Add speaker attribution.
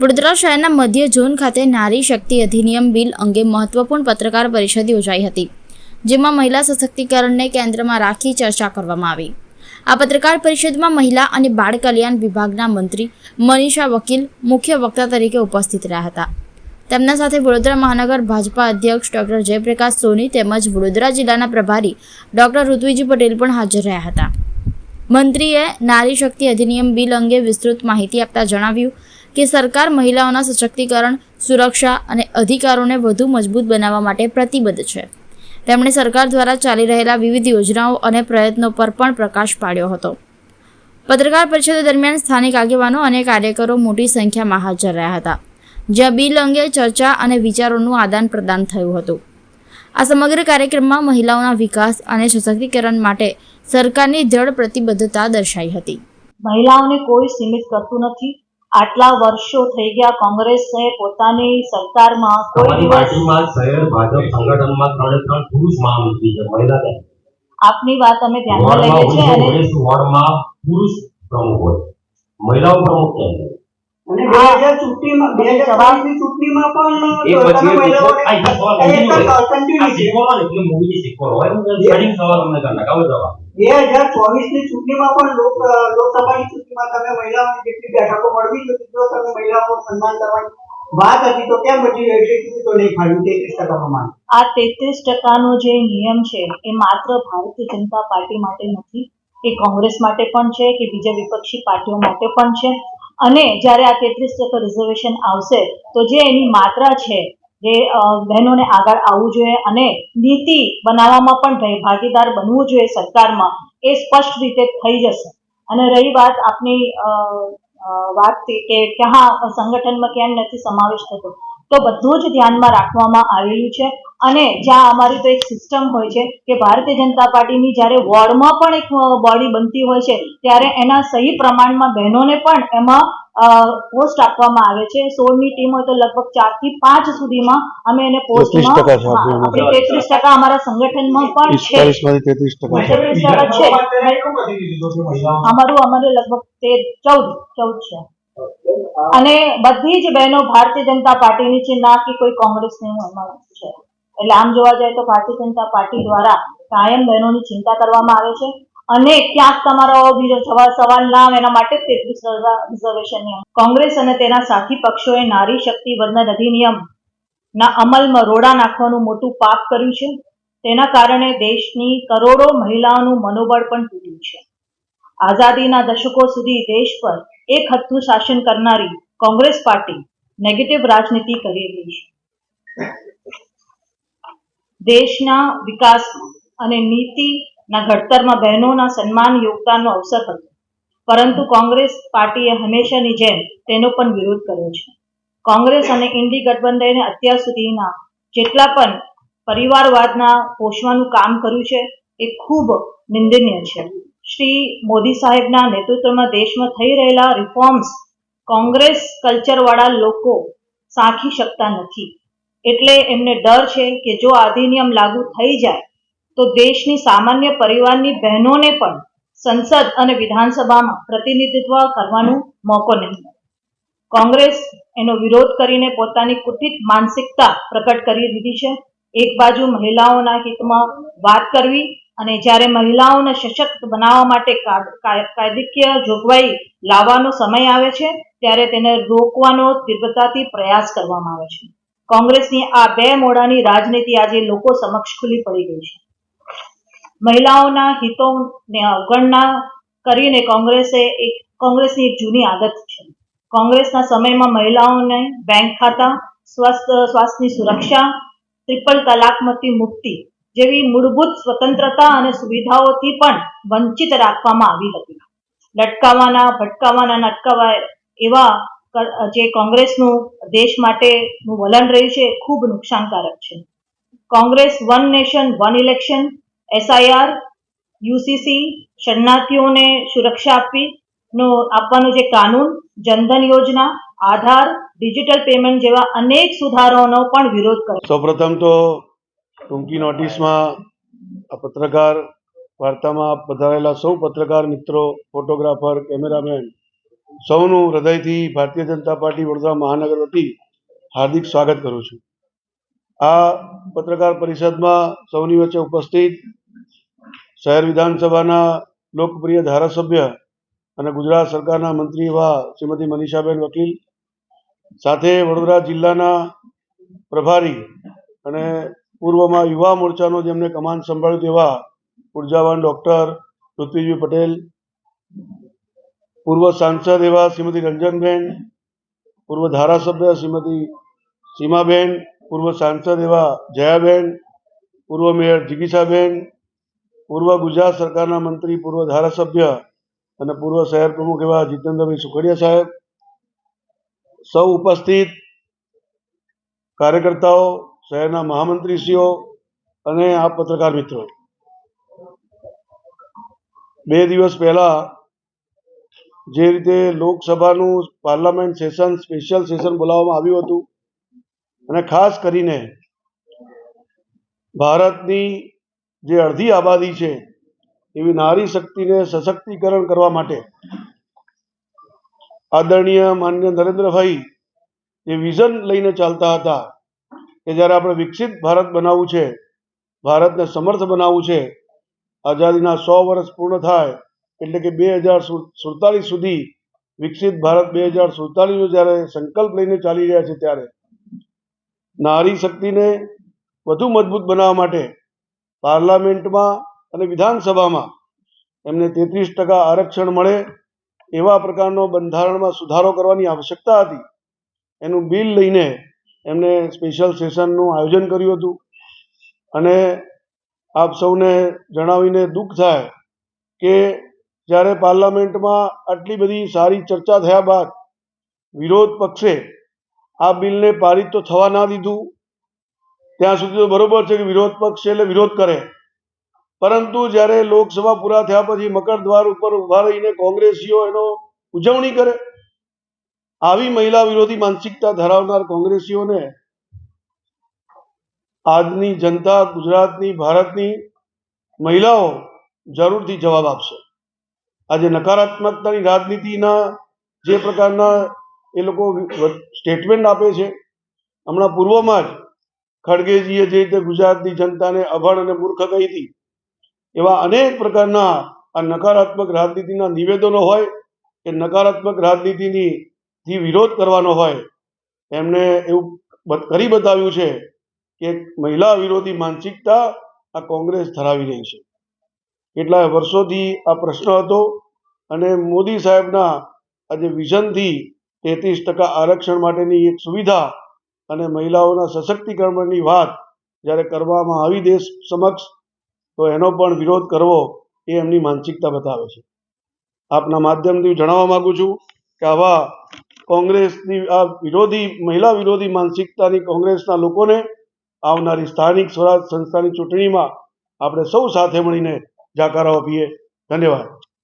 Speaker 1: વડોદરા શહેરના મધ્ય ઝોન ખાતે નારી શક્તિ અધિનિયમ બિલ અંગે મહત્વપૂર્ણ પત્રકાર પરિષદ યોજાઈ હતી, જેમાં મહિલા સશક્તિકરણને કેન્દ્રમાં રાખી ચર્ચા કરવામાં આવી। આ પત્રકાર પરિષદમાં મહિલા અને બાળ કલ્યાણ વિભાગના મંત્રી મનીષા વકીલ મુખ્ય વક્તા તરીકે ઉપસ્થિત રહ્યા હતા। તેમના સાથે વડોદરા મહાનગર ભાજપા અધ્યક્ષ ડોક્ટર જયપ્રકાશ સોની તેમજ વડોદરા જિલ્લાના પ્રભારી ડોક્ટર ઋત્વિજી પટેલ પણ હાજર રહ્યા હતા। મંત્રીએ નારી શક્તિ અધિનિયમ બિલ અંગે વિસ્તૃત માહિતી આપતા જણાવ્યું કે સરકાર મહિલાઓના સશક્તિકરણ, સુરક્ષા અને અધિકારોને વધુ મજબૂત બનાવવા માટે પ્રતિબદ્ધ છે। તેમણે સરકાર દ્વારા ચાલી રહેલા વિવિધ યોજનાઓ અને પ્રયત્નો પર પણ પ્રકાશ પાડ્યો હતો। પત્રકાર પરિષદ દરમિયાન સ્થાનિક આગેવાનો અને કાર્યકરો મોટી સંખ્યામાં હાજર રહ્યા હતા, જ્યાં બિલ અંગે ચર્ચા અને વિચારોનું આદાન પ્રદાન થયું હતું। આ સમગ્ર કાર્યક્રમમાં મહિલાઓના વિકાસ અને સશક્તિકરણ માટે સરકારની દ્રઢ પ્રતિબદ્ધતા દર્શાઈ હતી।
Speaker 2: મહિલાઓને કોઈ સીમિત કરતું નથી। આટલા વર્ષો થઈ ગયા કોંગ્રેસે પોતાની સરકારમાં કોઈ
Speaker 3: પાર્ટીમાં શહેર ભાજપ સંગઠનમાં 3 પુરુષ મહામંત્રી છે, મહિલા છે।
Speaker 2: આપની વાત અમે ધ્યાનમાં લઈએ છીએ અને
Speaker 3: વોર્ડમાં પુરુષ પ્રમુખ હોય, મહિલાઓ પ્રમુખ છે।
Speaker 4: અને 2024 ની ચૂંટણીમાં પણ
Speaker 3: એ પછી એટલે મૂવી શીખવાનો હોય ને સ્ટાર્ટિંગ સવાલ અમને કરના કાવ જવાબ
Speaker 4: 2024 ની ચૂંટણીમાં પણ લોકસભાની ચૂંટણીમાં તમે મહિલાઓને જેટલી બેઠકો મળવી જોઈએ જો તમે મહિલાઓનું સન્માન કરવાની વાત હતી તો કેમ બધી એટલી તો નહીં ફાળ્યું 33% પ્રમાણ?
Speaker 2: આ 33% જે નિયમ છે એ માત્ર ભારતીય જનતા પાર્ટી માટે નથી, એ કોંગ્રેસ માટે પણ છે કે બીજા વિપક્ષી પાર્ટીઓ માટે પણ છે। અને જ્યારે આ 33% રિઝર્વેશન આવશે તો જે એની માત્રા છે જે બહેનોને આગળ આવવું જોઈએ અને નીતિ બનાવવામાં પણ ભાગીદાર બનવું જોઈએ સરકારમાં, એ સ્પષ્ટ રીતે થઈ જશે। અને રહી વાત આપની વાત કે ક્યાં સંગઠનમાં કેમ નથી સમાવેશ થતો, તો બધું જ ધ્યાનમાં રાખવામાં આવેલું છે। અને જ્યાં અમારી તો એક સિસ્ટમ હોય છે કે ભારતીય જનતા પાર્ટીની જ્યારે વોર્ડમાં પણ એક બોડી બનતી હોય છે ત્યારે એના સહી પ્રમાણમાં બહેનોને પણ એમાં પોસ્ટ આપવામાં આવે છે। 16ની ટીમ હોય તો લગભગ 4 થી 5 સુધીમાં અમે એને પોસ્ટમાં 33% અમારા સંગઠનમાં પણ છે, 33% છે અમારે લગભગ 14 છે। અને બધી જ બહેનો ભારતીય જનતા પાર્ટીની છે, ના કે કોઈ કોંગ્રેસની એમાં છે। એટલે આમ જોવા જાય તો ભારતીય જનતા પાર્ટી દ્વારા કાયમ બહેનોની ચિંતા કરવામાં આવે છે અને ક્યાંક તમારો બીજો સવાલ ના આવે એના માટે 33% રિઝર્વેશન નિયમ કોંગ્રેસ અને તેના સાથી પક્ષોએ નારી શક્તિ વંદન અધિનિયમના અમલમાં રોડા નાખવાનું મોટું પાપ કર્યું છે। તેના કારણે દેશની કરોડો મહિલાઓનું મનોબળ પણ તૂટ્યું છે। આઝાદીના દશકો સુધી દેશ પર એક હથ્થું શાસન કરનારી કોંગ્રેસ પાર્ટી નેગેટિવ રાજનીતિ કરી રહી છે। દેશના વિકાસ અને નીતિના ઘડતરમાં બહેનોના સન્માન યોગદાનનો અવસર હતો, પરંતુ કોંગ્રેસ પાર્ટીએ હંમેશાની જેમ તેનો પણ વિરોધ કર્યો છે। કોંગ્રેસ અને ઇન્ડી ગઠબંધને અત્યાર સુધીના જેટલા પણ પરિવારવાદના પોષવાનું કામ કર્યું છે એ ખૂબ નિંદનીય છે। શ્રી મોદી સાહેબના નેતૃત્વમાં દેશમાં થઈ રહેલા રિફોર્મ્સ કોંગ્રેસ કલ્ચરવાળા લોકો સાંખી શકતા નથી, એટલે એમને ડર છે કે જો અધિનિયમ લાગુ થઈ જાય તો દેશની સામાન્ય પરિવારની બહેનોને પણ સંસદ અને વિધાનસભામાં પ્રતિનિધિત્વ કરવાનો મોકો નહીં મળે। કોંગ્રેસ એનો વિરોધ કરીને પોતાની કુટિત માનસિકતા પ્રકટ કરી દીધી છે। એક બાજુ મહિલાઓના હિતમાં વાત કરવી અને જ્યારે મહિલાઓને સશક્ત બનાવવા માટે કાયદાકીય જોગવાઈ લાવવાનો સમય આવે છે ત્યારે તેને રોકવાનો તીવ્રતાથી પ્રયાસ કરવામાં આવે છે। કોંગ્રેસની આ બે મોઢાની રાજનીતિ આજે લોકો સમક્ષ ખુલ્લી પડી ગઈ છે। મહિલાઓના હિતોને અવગણના કરીને કોંગ્રેસની એક જૂની આદત છે। કોંગ્રેસના સમયમાં મહિલાઓને બેંક ખાતા, સ્વાસ્થ્યની સુરક્ષા, ટ્રિપલ તલાકમાંથી મુક્તિ જેવી મૂળભૂત સ્વતંત્રતા અને સુવિધાઓથી પણ વંચિત રાખવામાં આવી હતી। લટકાવવાના, ભટકાવવાના, નટકાવાય એવા જે કોંગ્રેસનું દેશ માટેનું વલણ રહ્યું છે એ ખૂબ નુકસાનકારક છે। Congress one nation one election, SIR, UCC, શરણાર્થીઓને સુરક્ષા આપવાનું જે કાનૂન, જનધન યોજના, આધાર, ડિજિટલ પેમેન્ટ જેવા અનેક સુધારાઓનો પણ વિરોધ કર્યો।
Speaker 5: સૌપ્રથમ તો ટૂંકી નોટિસમાં આ પત્રકાર વાર્તામાં પધારેલા સૌ પત્રકાર મિત્રો, ફોટોગ્રાફર, કેમેરામેન સૌનું હૃદયથી ભારતીય જનતા પાર્ટી વડોદરા મહાનગર વતી હાર્દિક સ્વાગત કરું છું. આ પત્રકાર પરિષદમાં સૌની વચ્ચે ઉપસ્થિત શહેર વિધાનસભાના લોકપ્રિય ધારાસભ્ય અને ગુજરાત સરકારના મંત્રી એવા શ્રીમતી મનીષાબેન વકીલ, સાથે વડોદરા જિલ્લાના પ્રભારી અને પૂર્વમાં યુવા મોરચાનો જેમને કમાન સંભાળ્યું તેવા ઉર્જાવાન ડૉક્ટર પૃથ્વીજી પટેલ, પૂર્વ સાંસદ એવા શ્રીમતી રંજનબેન, પૂર્વ ધારાસભ્ય શ્રીમતી સીમાબેન, પૂર્વ સાંસદ એવા જયાબેન, પૂર્વ મેયર જિગીશાબેન, પૂર્વ ગુજરાત સરકારના મંત્રી, પૂર્વ ધારાસભ્ય અને પૂર્વ શહેર પ્રમુખ એવા જીતેન્દ્રભાઈ સુખડિયા સાહેબ, સૌ ઉપસ્થિત કાર્યકર્તાઓ, શહેરના મહામંત્રીશ્રીઓ અને આ પત્રકાર મિત્રો, 2 દિવસ પહેલા જે રીતે લોકસભાનું પાર્લામેન્ટ સેશન, સ્પેશિયલ સેશન બોલાવવામાં આવ્યું હતું અને ખાસ કરીને ભારતની જે અડધી આબાદી છે એવી નારી શક્તિને સશક્તિકરણ કરવા માટે આદરણીય માનનીય નરેન્દ્રભાઈ જે વિઝન લઈને ચાલતા હતા કે જ્યારે આપણે વિકસિત ભારત બનાવવું છે, ભારતને સમર્થ બનાવવું છે, આઝાદીના 100 વર્ષ પૂર્ણ થાય એટલે કે 2047 સુધી વિકસિત ભારત 2047નો જ્યારે સંકલ્પ લઈને ચાલી રહ્યા છે, ત્યારે નારી શક્તિને વધુ મજબૂત બનાવવા માટે પાર્લામેન્ટમાં અને વિધાનસભામાં એમને 33% આરક્ષણ મળે એવા પ્રકારનો બંધારણમાં સુધારો કરવાની આવશ્યકતા હતી. એનું બિલ લઈને એમને સ્પેશિયલ સેશનનું આયોજન કર્યું હતું અને આપ સૌને જણાવીને દુઃખ થાય કે જ્યારે પાર્લામેન્ટમાં આટલી બધી સારી ચર્ચા થયા બાદ વિરોધ પક્ષે આ બિલને પારિત તો થવા ના દીધું. ત્યાં સુધી તો બરોબર છે કે વિરોધ પક્ષ છે એટલે વિરોધ કરે, પરંતુ જ્યારે લોકસભા પૂરા થયા પછી મકર દ્વાર ઉપર ઊભા રહીને કોંગ્રેસીઓ એનો ઉજવણી કરે, આવી મહિલા વિરોધી માનસિકતા ધરાવનાર કોંગ્રેસીઓને આજની જનતા, ગુજરાતની, ભારતની મહિલાઓ જરૂરથી જવાબ આપશે. આજે નકારાત્મકતાની રાજનીતિના જે પ્રકારના એ લોકો સ્ટેટમેન્ટ આપે છે, હમણાં પૂર્વમાં જ ખડગેજીએ જે રીતે ગુજરાતની જનતાને અભણ અને મૂર્ખ કહી હતી, એવા અનેક પ્રકારના આ નકારાત્મક રાજનીતિના નિવેદનો હોય કે નકારાત્મક રાજનીતિથી વિરોધ કરવાનો હોય, એમને એવું કરી બતાવ્યું છે કે મહિલા વિરોધી માનસિકતા આ કોંગ્રેસ ધરાવી રહી છે. કેટલાય વર્ષોથી આ પ્રશ્ન હતો અને મોદી સાહેબના આજે વિઝનથી 33% આરક્ષણ માટેની એક સુવિધા અને મહિલાઓના સશક્તિકરણની વાત જ્યારે કરવામાં આવી દેશ સમક્ષ, તો એનો પણ વિરોધ કરવો એ એમની માનસિકતા બતાવે છે. આપના માધ્યમથી જણાવવા માગું છું કે આવા કોંગ્રેસની આ વિરોધી, મહિલા વિરોધી માનસિકતાની કોંગ્રેસના લોકોને આવનારી સ્થાનિક સ્વરાજ સંસ્થાની ચૂંટણીમાં આપણે સૌ સાથે મળીને જાકારો આપીએ. ધન્યવાદ.